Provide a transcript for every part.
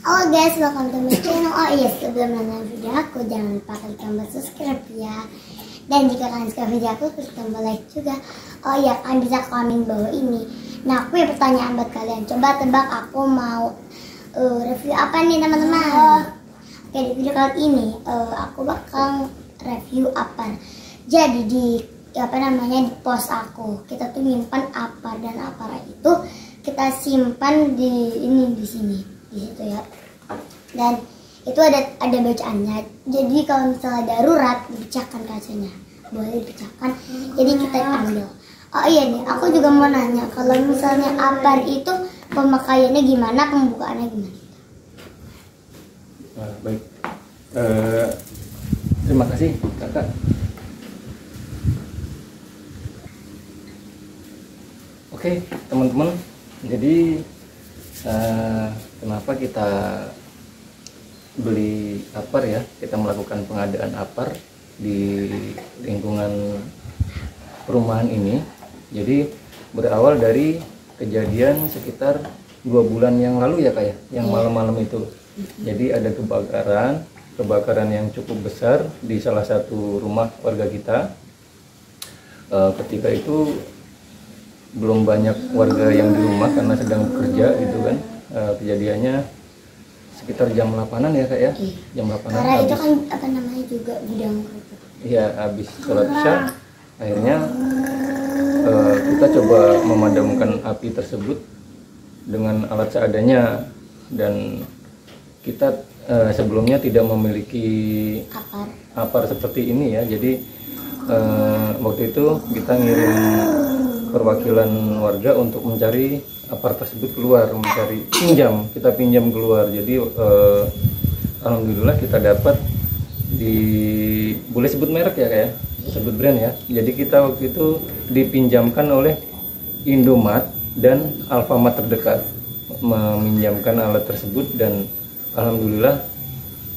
Halo guys, welcome to my channel. Oh iya, sebelum nonton video aku, jangan lupa klik tombol subscribe ya. Dan jika kalian suka video aku, klik tombol like juga. Oh iya, kalian bisa komen bawah ini. Nah, aku punya pertanyaan buat kalian. Coba tebak aku mau review apa nih teman-teman. Oke, di video kali ini aku bakal review apar. Jadi di di post aku, kita tuh nyimpan apar, dan apar itu kita simpan di sini, di situ ya. Dan itu ada bacaannya. Jadi kalau misalnya darurat, dipecahkan kacanya, boleh dipecahkan. Jadi kita ambil. Oh iya nih, aku juga mau nanya, kalau misalnya apar itu pemakaiannya gimana, pembukaannya gimana? Baik, terima kasih kakak. Oke teman-teman, jadi kenapa kita beli apar ya, kita melakukan pengadaan apar di lingkungan perumahan ini. Jadi berawal dari kejadian sekitar 2 bulan yang lalu ya kak ya, yang malam-malam itu. Jadi ada kebakaran yang cukup besar di salah satu rumah warga kita. Ketika itu belum banyak warga yang di rumah karena sedang bekerja gitu kan. Kejadiannya sekitar jam 8-an ya kak ya. Jam 8-an. Karena itu kan apa namanya juga gudang kerupuk. Iya, habis sholat isya akhirnya kita coba memadamkan api tersebut dengan alat seadanya, dan kita sebelumnya tidak memiliki apar seperti ini ya. Jadi waktu itu kita ngirim perwakilan warga untuk mencari apar tersebut keluar, kita pinjam keluar. Jadi alhamdulillah kita dapat boleh sebut merek ya kayak, sebut brand ya. Jadi kita waktu itu dipinjamkan oleh Indomaret dan Alfamart terdekat, meminjamkan alat tersebut, dan alhamdulillah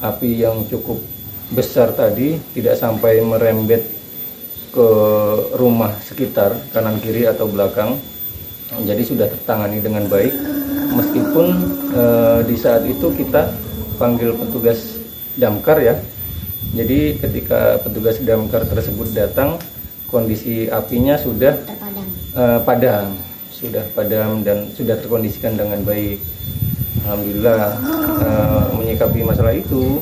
api yang cukup besar tadi tidak sampai merembet ke rumah sekitar kanan kiri atau belakang. Jadi sudah tertangani dengan baik, meskipun di saat itu kita panggil petugas damkar ya. Jadi ketika petugas damkar tersebut datang, kondisi apinya sudah padam, dan sudah terkondisikan dengan baik. Alhamdulillah. Menyikapi masalah itu,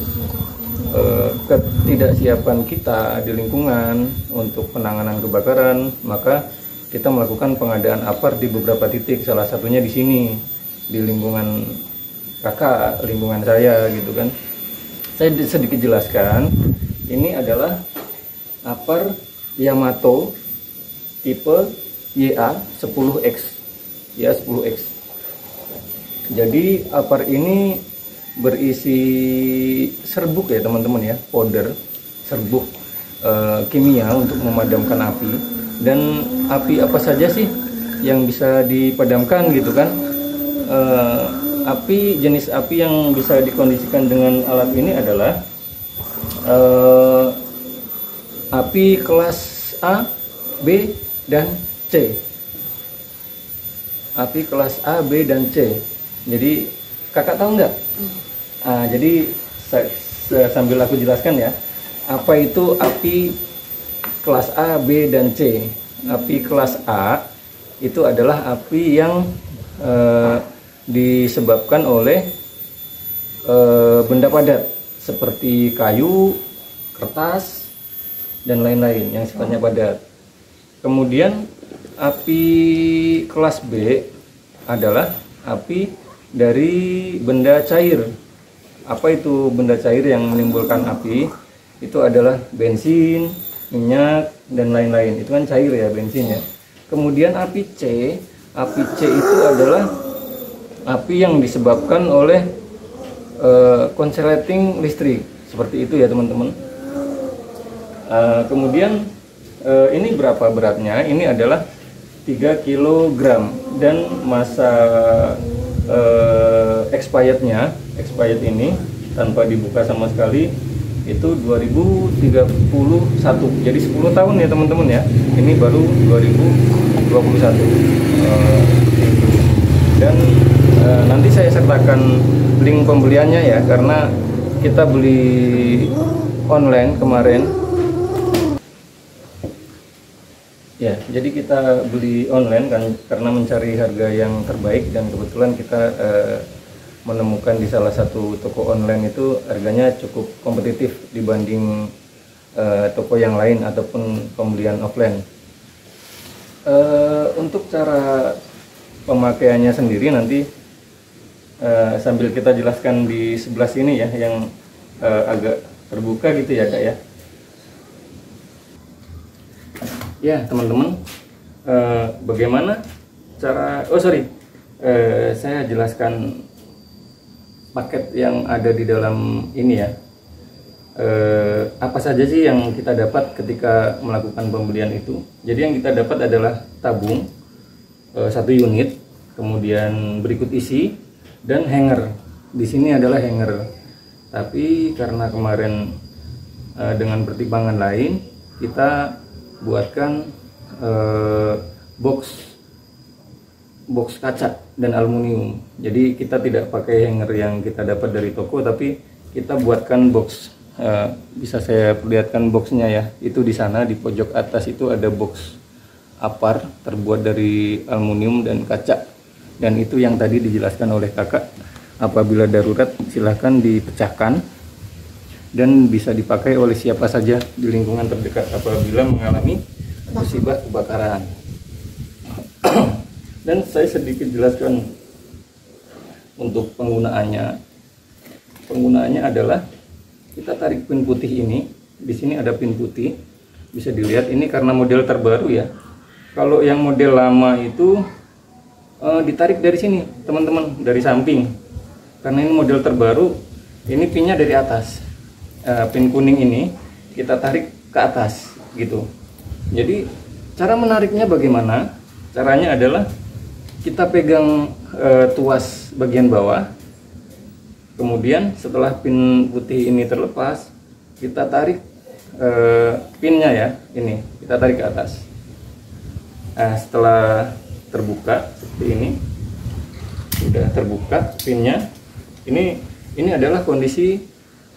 ketidaksiapan kita di lingkungan untuk penanganan kebakaran, maka kita melakukan pengadaan apar di beberapa titik, salah satunya di sini, di lingkungan kakak, lingkungan saya gitu kan. Saya sedikit jelaskan, ini adalah apar Yamato tipe YA 10X ya, 10X. Jadi apar ini berisi serbuk ya teman-teman ya, powder serbuk kimia untuk memadamkan api. Dan api apa saja sih yang bisa dipadamkan gitu kan? Jenis api yang bisa dikondisikan dengan alat ini adalah api kelas A, B, dan C. Api kelas A, B, dan C. Jadi kakak tahu nggak? Jadi sambil aku jelaskan ya, apa itu api kelas A, B, dan C. Api kelas A itu adalah api yang disebabkan oleh benda padat seperti kayu, kertas, dan lain-lain yang sifatnya padat. Kemudian api kelas B adalah api dari benda cair. Apa itu benda cair yang menimbulkan api? Itu adalah bensin, minyak, dan lain-lain. Itu kan cair ya, bensin ya. Kemudian api C itu adalah api yang disebabkan oleh konsleting listrik, seperti itu ya teman-teman. Kemudian ini berapa beratnya? Ini adalah 3 kg, dan masa expired ini tanpa dibuka sama sekali itu 2031. Jadi 10 tahun ya teman-teman ya. Ini baru 2021. Dan Nanti saya sertakan link pembeliannya ya, karena kita beli online kemarin. Ya, jadi kita beli online kan karena mencari harga yang terbaik, dan kebetulan kita menemukan di salah satu toko online itu harganya cukup kompetitif dibanding toko yang lain ataupun pembelian offline. Untuk cara pemakaiannya sendiri nanti sambil kita jelaskan di sebelah sini ya, yang agak terbuka gitu ya Kak ya. Ya teman-teman, bagaimana cara, saya jelaskan paket yang ada di dalam ini ya. Apa saja sih yang kita dapat ketika melakukan pembelian itu? Jadi yang kita dapat adalah tabung 1 unit, kemudian berikut isi, dan hanger. Di sini adalah hanger. Tapi karena kemarin dengan pertimbangan lain, kita buatkan box kaca dan aluminium. Jadi kita tidak pakai hanger yang kita dapat dari toko, tapi kita buatkan box. Bisa saya perlihatkan boxnya ya. Itu di sana di pojok atas itu ada box apar terbuat dari aluminium dan kaca. Dan itu yang tadi dijelaskan oleh kakak. Apabila darurat silahkan dipecahkan dan bisa dipakai oleh siapa saja di lingkungan terdekat apabila mengalami musibah kebakaran. Dan saya sedikit jelaskan untuk penggunaannya. Penggunaannya adalah kita tarik pin putih ini. Di sini ada pin putih, bisa dilihat ini karena model terbaru ya. Kalau yang model lama itu ditarik dari sini teman-teman, dari samping. Karena ini model terbaru, ini pinnya dari atas. Pin kuning ini kita tarik ke atas gitu. Jadi cara menariknya bagaimana? Caranya adalah kita pegang tuas bagian bawah, kemudian setelah pin putih ini terlepas, kita tarik pinnya ya, ini kita tarik ke atas. Nah, setelah terbuka seperti ini, sudah terbuka pinnya, ini adalah kondisi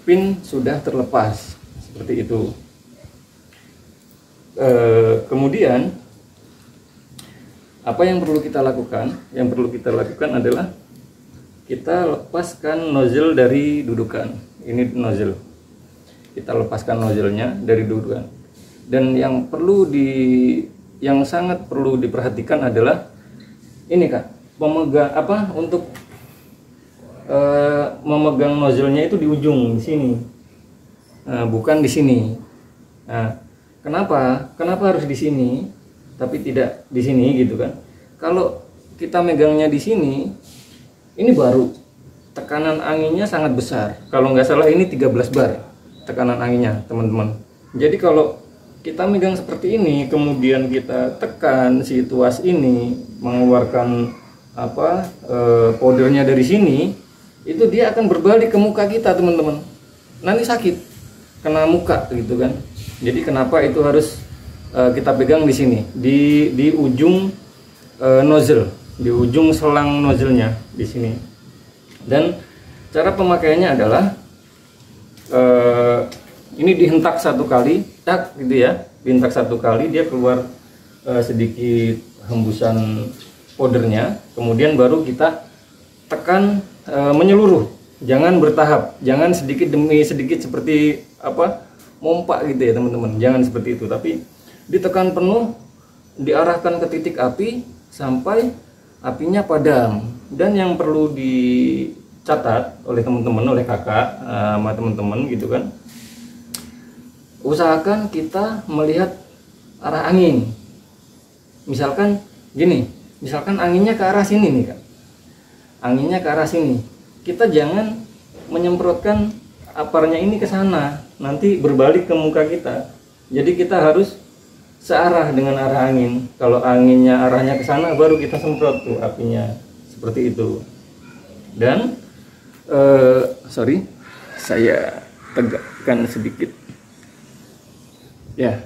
pin sudah terlepas seperti itu. Kemudian apa yang perlu kita lakukan? Yang perlu kita lakukan adalah kita lepaskan nozzle dari dudukan. Ini nozzle. Kita lepaskan nozzle-nya dari dudukan. Dan yang sangat perlu diperhatikan adalah ini Kak, untuk memegang nozzle-nya itu di ujung di sini, bukan di sini. Nah, kenapa harus di sini tapi tidak di sini gitu kan? Kalau kita megangnya di sini, ini baru tekanan anginnya sangat besar. Kalau nggak salah ini 13 bar tekanan anginnya teman-teman. Jadi kalau kita megang seperti ini, kemudian kita tekan si tuas ini mengeluarkan powdernya dari sini, itu dia akan berbalik ke muka kita teman-teman, nanti sakit kena muka gitu kan. Jadi kenapa itu harus kita pegang di sini, di ujung nozzle, di ujung selang nozzle-nya di sini. Dan cara pemakaiannya adalah ini dihentak 1 kali, tak gitu ya, dihentak 1 kali, dia keluar sedikit hembusan powdernya, kemudian baru kita tekan menyeluruh, jangan bertahap, jangan sedikit demi sedikit seperti mompa gitu ya teman-teman, jangan seperti itu, tapi ditekan penuh, diarahkan ke titik api sampai apinya padam. Dan yang perlu dicatat oleh teman-teman, oleh kakak sama teman-teman gitu kan, usahakan kita melihat arah angin. Misalkan gini, misalkan anginnya ke arah sini nih Kak, anginnya ke arah sini, kita jangan menyemprotkan aparnya ini ke sana, nanti berbalik ke muka kita. Jadi kita harus searah dengan arah angin. Kalau anginnya arahnya ke sana, baru kita semprot tuh apinya, seperti itu. Dan saya tegakkan sedikit ya.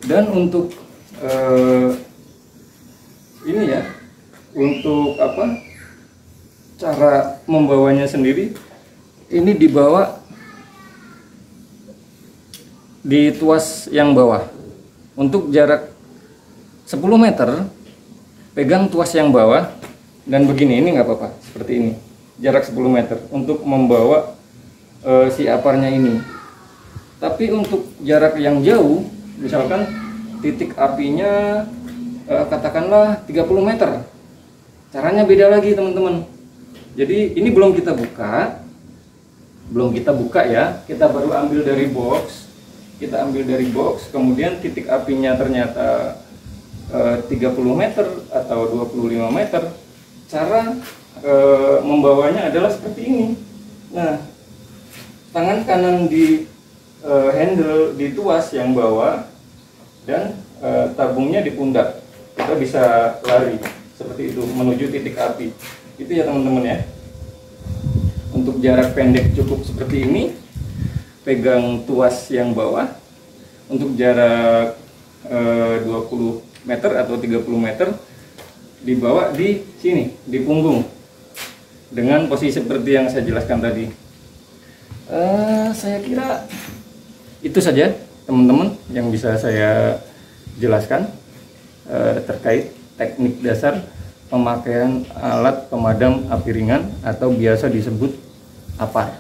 Dan untuk ini ya, untuk cara membawanya sendiri, ini dibawa di tuas yang bawah. Untuk jarak 10 meter, pegang tuas yang bawah, dan begini, ini nggak apa-apa, seperti ini. Jarak 10 meter untuk membawa si aparnya ini. Tapi untuk jarak yang jauh, misalkan titik apinya katakanlah 30 meter. Caranya beda lagi teman-teman. Jadi ini belum kita buka ya. Kita baru ambil dari box. Kemudian titik apinya ternyata 30 meter atau 25 meter. Cara membawanya adalah seperti ini. Nah, tangan kanan di handle di tuas yang bawah dan tabungnya di pundak. Kita bisa lari seperti itu menuju titik api. Itu ya teman-teman ya. Untuk jarak pendek cukup seperti ini, pegang tuas yang bawah. Untuk jarak 20 meter atau 30 meter dibawa di sini, di punggung, dengan posisi seperti yang saya jelaskan tadi. Saya kira itu saja teman-teman yang bisa saya jelaskan terkait teknik dasar pemakaian alat pemadam api ringan atau biasa disebut APAR.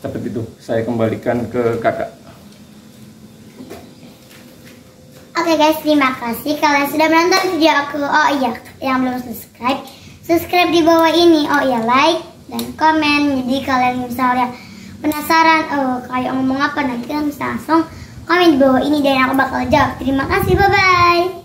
Seperti itu. Saya kembalikan ke kakak. Oke guys, terima kasih kalian sudah menonton video aku. Oh iya, yang belum subscribe di bawah ini. Oh iya, like dan komen. Jadi kalian misalnya penasaran kayak ngomong apa, nanti kalian bisa langsung komen di bawah ini dan aku bakal jawab. Terima kasih, bye bye.